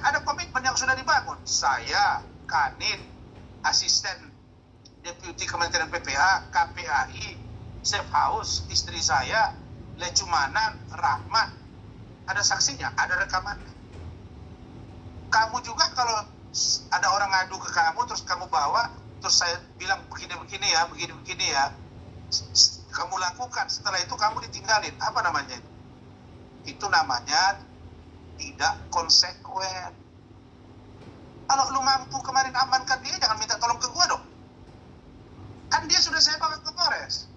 ada komitmen yang sudah dibangun. Saya, Kanit, asisten Deputi Kementerian PPA, KPAI, Safe House, istri saya, Lecumanan, Rahmat. Ada saksinya, ada rekamannya. Kamu juga kalau ada orang ngadu ke kamu, terus kamu bawa, terus saya bilang begini-begini ya, kamu lakukan, setelah itu kamu ditinggalin. Apa namanya? Itu namanya tidak konsekuen. Kalau lu mampu kemarin amankan dia, jangan minta tolong ke gua dong. Kan dia sudah saya bawa ke Polres.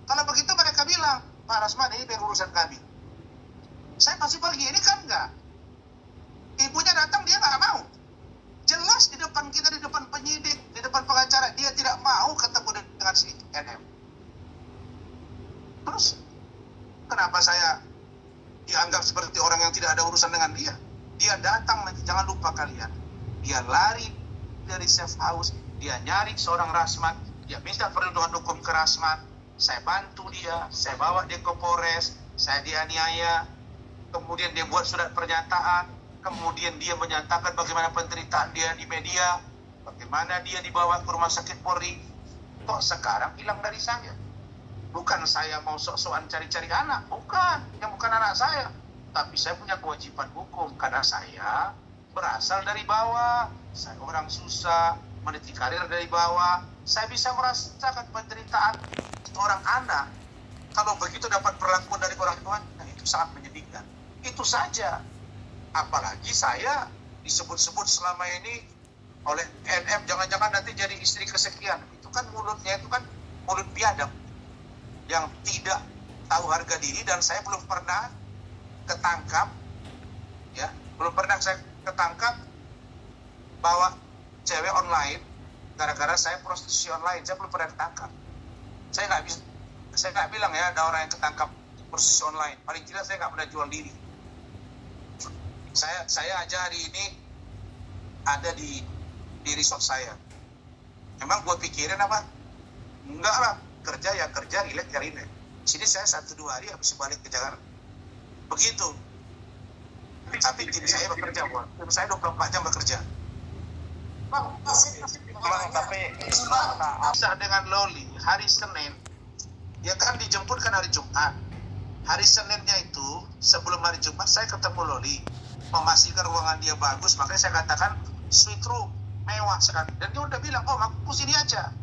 Kalau begitu mereka bilang, Pak Rasman, ini biar urusan kami. Saya masih pergi, ini kan enggak. Ibunya datang, dia nggak mau. Jelas di depan kita, di depan penyidik, di depan pengacara, dia tidak mau ketemu dengan si NM. Terus, kenapa saya dianggap seperti orang yang tidak ada urusan dengan dia? Dia datang, jangan lupa kalian. Dia lari dari safe house, dia nyari seorang Rasman, dia minta perlindungan hukum ke Rasman, saya bantu dia, saya bawa dia ke Polres, saya dianiaya, kemudian dia buat surat pernyataan, kemudian dia menyatakan bagaimana penderitaan dia di media, bagaimana dia dibawa ke rumah sakit Polri. Kok sekarang hilang dari saya? Bukan saya mau sok-sokan cari-cari anak, bukan, yang bukan anak saya. Tapi saya punya kewajiban hukum, karena saya berasal dari bawah, saya orang susah, meniti karir dari bawah, saya bisa merasakan penderitaan seorang anak. Kalau begitu dapat perlakuan dari orang tua, nah itu sangat menyedihkan. Itu saja. Apalagi saya disebut-sebut selama ini oleh NM, jangan-jangan nanti jadi istri kesekian. Itu kan mulutnya, itu kan mulut biadab yang tidak tahu harga diri, dan saya belum pernah ketangkap, ya, belum pernah saya ketangkap bawa cewek online gara-gara saya prostitusi online. Saya belum pernah ketangkap. Saya nggak bilang ya ada orang yang ketangkap prostitusi online. Paling tidak saya nggak pernah jual diri. Saya aja hari ini ada di resort saya. Emang gue pikirin apa? Enggak lah, kerja ya kerja, relax ya relax. Sini saya 1-2 hari habis balik ke Jakarta. Begitu. Tapi tim saya bekerja, tim saya 24 jam bekerja. Tapi bisa dengan Loli hari Senin, dia kan dijemput kan hari Jumat. Hari Seninnya itu sebelum hari Jumat saya ketemu Loli, memastikan ruangan dia bagus, makanya saya katakan suite room mewah sekali. Dan dia udah bilang, oh aku sini aja.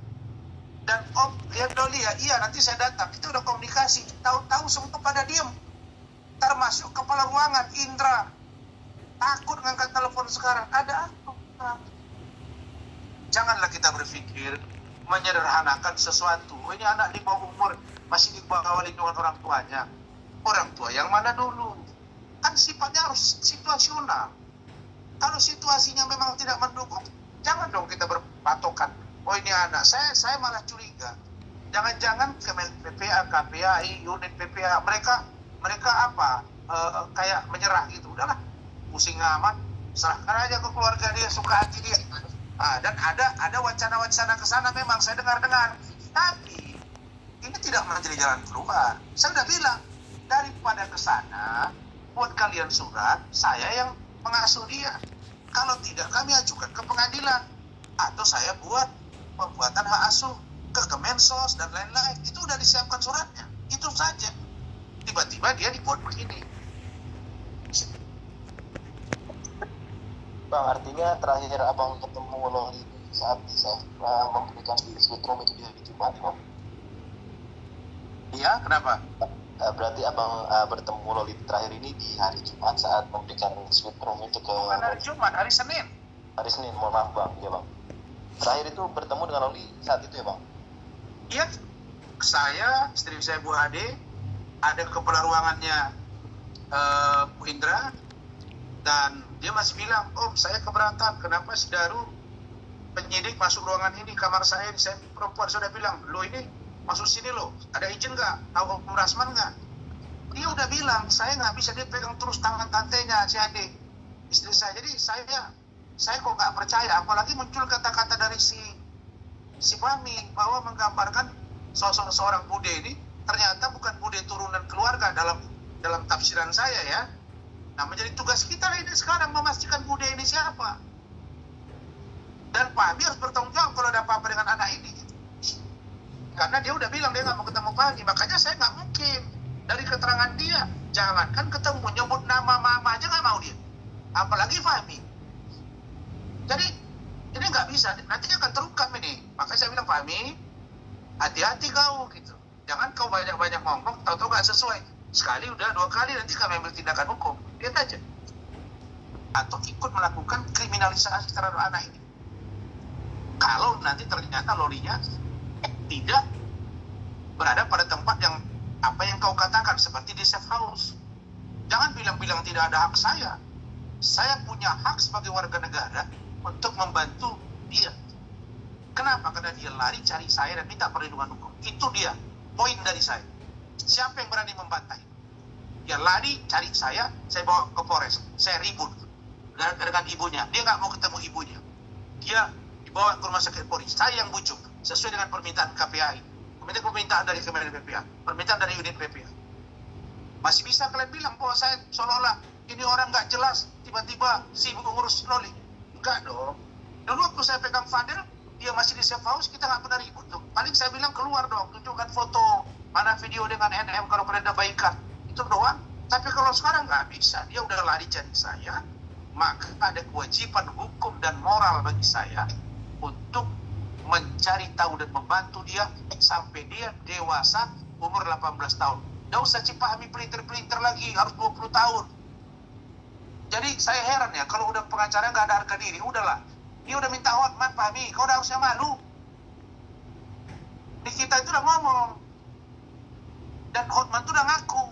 Dan om lihat Loli ya, iya nanti saya datang. Kita udah komunikasi, tahu-tahu semua pada diem, termasuk kepala ruangan Indra takut ngangkat telepon sekarang. Ada apa? Janganlah kita berpikir menyederhanakan sesuatu. Oh, ini anak di bawah umur, masih di bawah lindungan orang tuanya. Orang tua yang mana dulu? Kan sifatnya harus situasional. Kalau situasinya memang tidak mendukung, jangan dong kita berpatokan. Oh ini anak, saya malah curiga. Jangan-jangan Kemen PPA, KPAI, unit PPA, mereka apa? Kayak menyerah gitu. Udahlah, pusing amat, serahkan aja ke keluarga dia, suka hati dia. Dan ada wacana-wacana ke sana memang saya dengar-dengar. Tapi ini tidak menjadi jalan keluar. Saya udah bilang, daripada ke sana, buat kalian surat, saya yang mengasuh dia. Kalau tidak, kami ajukan ke pengadilan. Atau saya buat pembuatan hak asuh ke Kemensos dan lain-lain. Itu udah disiapkan suratnya. Itu saja. Tiba-tiba dia dibuat begini. Bang, artinya terakhir abang ketemu Loli saat bisa memberikan di suite room itu di hari Jumat, Bang? Iya, kenapa? Berarti abang bertemu Loli terakhir ini di hari Jumat saat memberikan suite room itu ke... Bukan hari Jumat, hari Senin. Hari Senin, mohon maaf Bang, iya Bang. Terakhir itu bertemu dengan Loli saat itu ya Bang? Iya, saya, istri saya Bu Ade, ada kepala ruangannya Bu Indra, dan dia masih bilang, Om saya keberatan, kenapa si Daru penyidik masuk ruangan ini, kamar saya perempuan. Sudah bilang, lo ini masuk sini lo, ada izin nggak? Tahu Om Rasman nggak? Dia udah bilang, saya nggak bisa, dia pegang terus tangan tantenya si Ade, istri saya. Jadi saya kok nggak percaya, apalagi muncul kata-kata dari si Fahmi bahwa menggambarkan sosok seorang bude ini ternyata bukan bude turunan keluarga dalam tafsiran saya ya. Nah, menjadi tugas kita ini sekarang memastikan Bude ini siapa. Dan Fahmi harus bertanggung jawab kalau ada apa-apa dengan anak ini. Karena dia udah bilang dia nggak mau ketemu Fahmi. Makanya saya nggak mungkin. Dari keterangan dia, jangankan ketemu, nyebut nama mama aja nggak mau dia. Apalagi Fahmi. Jadi, ini nggak bisa. Nanti akan terungkap ini. Makanya saya bilang, Fahmi, hati-hati kau gitu. Jangan kau banyak-banyak ngomong, tahu-tahu nggak sesuai. Sekali udah, 2 kali, nanti kami ambil tindakan hukum. Lihat aja. Atau ikut melakukan kriminalisasi terhadap anak ini. Kalau nanti ternyata lolinya tidak berada pada tempat yang apa yang kau katakan, seperti di safe house. Jangan bilang-bilang tidak ada hak saya. Saya punya hak sebagai warga negara untuk membantu dia. Kenapa? Karena dia lari cari saya dan minta perlindungan hukum. Itu dia poin dari saya. Siapa yang berani membantah? Dia lari cari saya bawa ke Polres. Saya ribut dengan ibunya. Dia nggak mau ketemu ibunya. Dia dibawa ke rumah sakit Polri. Saya yang bujuk sesuai dengan permintaan KPAI. Permintaan dari Kementerian PPA, permintaan dari unit PPA. Masih bisa kalian bilang bahwa saya seolah-olah ini orang nggak jelas, tiba-tiba sibuk ngurus loli. Enggak dong. Dulu waktu saya pegang Fadil, dia masih di safe house, kita nggak pernah ribut tuh. Paling saya bilang keluar dong, tunjukkan foto, mana video dengan NM kalau pernah ada baikan. Itu doang. Tapi kalau sekarang nggak bisa, dia udah lari cari saya, maka ada kewajiban hukum dan moral bagi saya untuk mencari tahu dan membantu dia sampai dia dewasa umur 18 tahun. Nggak usah Cipahmi pelintir-pelintir lagi, harus 20 tahun. Jadi saya heran ya, kalau udah pengacara nggak ada harga diri, udahlah. Dia udah minta Hotman, Fahmi, kau udah harusnya malu. Di kita itu udah ngomong. Dan Hotman itu udah ngaku.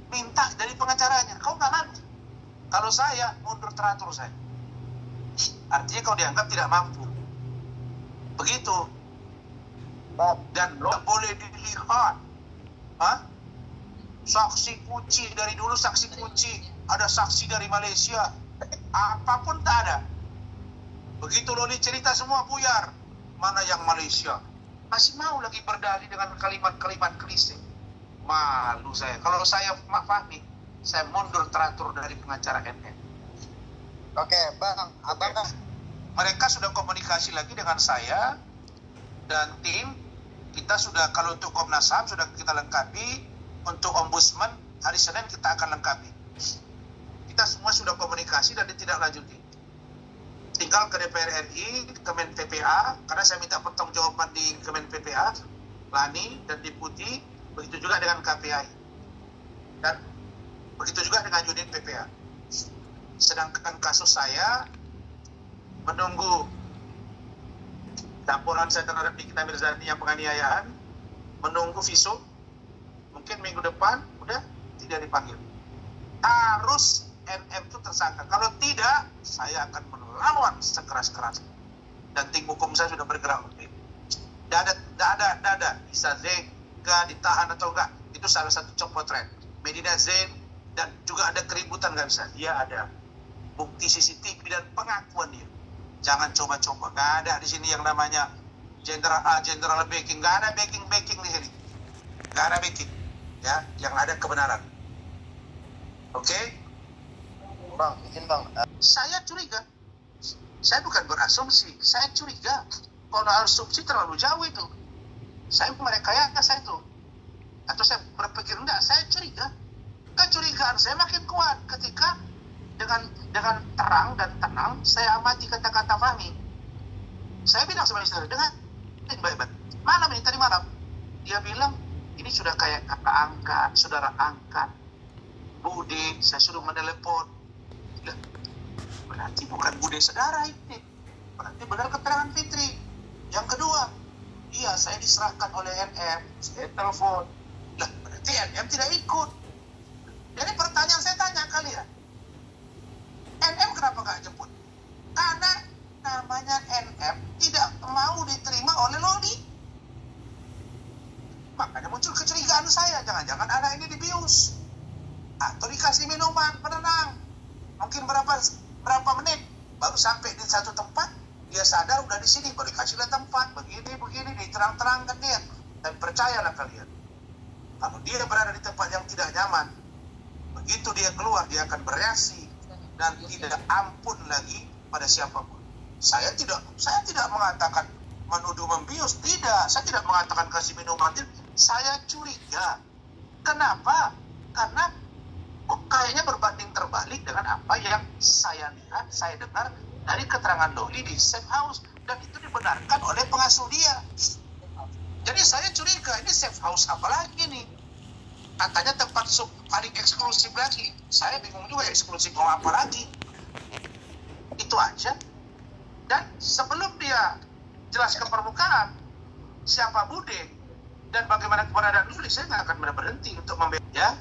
Minta dari pengacaranya, kau nggak malu. Kalau saya, mundur teratur saya. Artinya kau dianggap tidak mampu. Begitu. Dan lo boleh dilihat. Saksi kunci dari dulu, saksi kunci. Ada saksi dari Malaysia. Apapun tak ada. Begitu Loli cerita semua buyar. Mana yang Malaysia? Masih mau lagi berdalih dengan kalimat-kalimat klise. Malu saya. Kalau saya Fahmi, saya mundur teratur dari pengacara NN. Oke, Bang. Abang kan mereka sudah komunikasi lagi dengan saya dan tim. Kita sudah, kalau untuk Komnas HAM sudah kita lengkapi, untuk Ombudsman hari Senin kita akan lengkapi. Kita semua sudah komunikasi dan ditindaklanjuti. Tinggal ke DPR RI, Kemen PPA, karena saya minta pertanggungjawaban di Kemen PPA, Lani dan Deputi, begitu juga dengan KPI. Dan begitu juga dengan unit PPA. Sedangkan kasus saya menunggu laporan saya terhadap Nikita Mirzani yang penganiayaan, menunggu visum, mungkin minggu depan udah tidak dipanggil. Harus NM itu tersangka. Kalau tidak, saya akan melawan sekeras-keras. Dan tim hukum saya sudah bergerak. Tidak ada. Bisa Zega ditahan atau enggak, itu salah satu copotret. Medina Zain dan juga ada keributan, nggak bisa. Dia ada bukti CCTV dan pengakuan dia. Jangan coba-coba. Nggak ada di sini yang namanya general A, general backing. Nggak ada backing di sini. Nggak ada backing. Ya, yang ada kebenaran. Oke? Bang, izin Bang. Saya curiga. Saya bukan berasumsi. Saya curiga. Kalau asumsi terlalu jauh itu. Saya merekayasa saya itu. Atau saya berpikir enggak. Saya curiga. Kecurigaan saya makin kuat ketika dengan terang dan tenang saya amati kata-kata Fahmi. Saya bilang sama istri, dengan baik-baik. Malam ini, tadi malam, dia bilang ini sudah kayak kakak angkat, saudara angkat, Bude, saya suruh menelepon. Berarti bukan Bude saudara ini, berarti benar keterangan Fitri. Yang kedua, iya saya diserahkan oleh NM, saya telepon. Berarti NM tidak ikut. Jadi pertanyaan saya tanya kalian, NM kenapa nggak jemput? Karena namanya NM tidak mau diterima oleh Loli. Makanya muncul kecurigaan saya, jangan-jangan anak ini dibius. Atau dikasih minuman penenang. Mungkin berapa menit, baru sampai di satu tempat, dia sadar udah di sini, baru dikasih lihat tempat, begini, diterang-terangkan dia. Dan percayalah kalian, kalau dia berada di tempat yang tidak nyaman, Begitu dia keluar, dia akan bereaksi dan tidak ampun lagi pada siapapun. Saya tidak mengatakan menuduh membius, tidak. Saya tidak mengatakan kasih minuman. Saya curiga. Kenapa? Karena kayaknya berbanding terbalik dengan apa yang saya lihat, saya dengar dari keterangan Loli di safe house, dan itu dibenarkan oleh pengasuh dia. Jadi saya curiga, ini safe house apa lagi nih? Katanya tempat paling eksklusif lagi. Saya bingung juga, eksklusif mau apa lagi? Itu aja. Dan sebelum dia jelas ke permukaan siapa Bude dan bagaimana keberadaan Loli, saya nggak akan berhenti untuk membela.